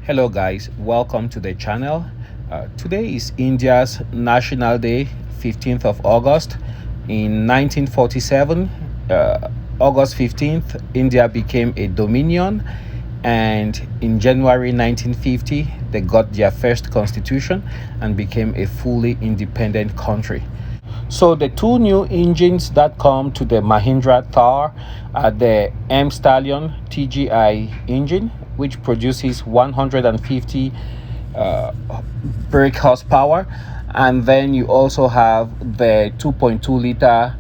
Hello guys, welcome to the channel. Today is India's National Day, 15th of August. In 1947, August 15th, India became a dominion, and in January 1950, they got their first constitution and became a fully independent country. So the two new engines that come to the Mahindra Thar are the M Stallion TGI engine, which produces 150 brake horsepower, and then you also have the 2.2 liter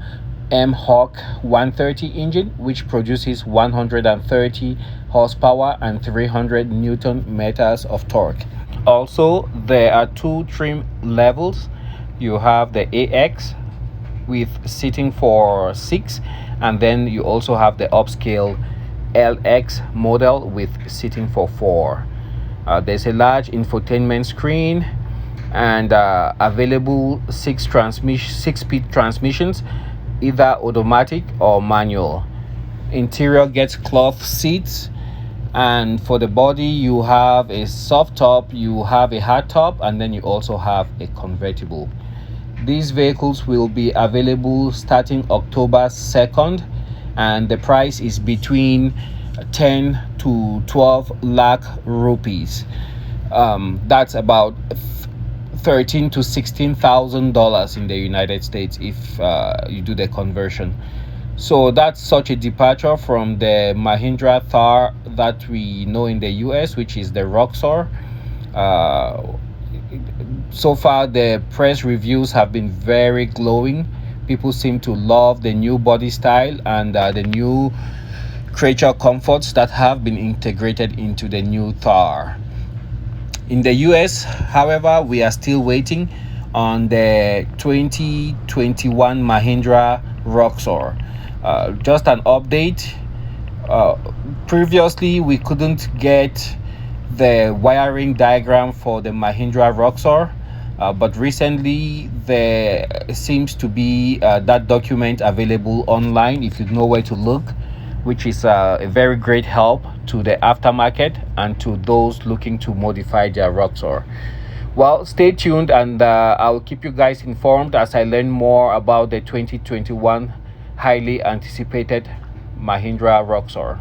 M Hawk 130 engine, which produces 130 horsepower and 300 newton meters of torque. Also, there are two trim levels. You have the AX with seating for 6, and then you also have the upscale LX model with seating for 4. There's a large infotainment screen and available 6-speed transmissions, either automatic or manual. Interior gets cloth seats, and for the body you have a soft top, you have a hard top, and then you also have a convertible. These vehicles will be available starting October 2nd, and the price is between 10 to 12 lakh rupees. That's about $13,000 to $16,000 in the United States if you do the conversion. So that's such a departure from the Mahindra Thar that we know in the US, which is the Roxor. So far, the press reviews have been very glowing. People seem to love the new body style and the new creature comforts that have been integrated into the new Thar. In the US, however, we are still waiting on the 2021 Mahindra Roxor. Just an update. Previously, we couldn't get the wiring diagram for the Mahindra Roxor, but recently there seems to be that document available online if you know where to look, which is a very great help to the aftermarket and to those looking to modify their Roxor. Well, stay tuned, and I'll keep you guys informed as I learn more about the 2021 highly anticipated Mahindra Roxor.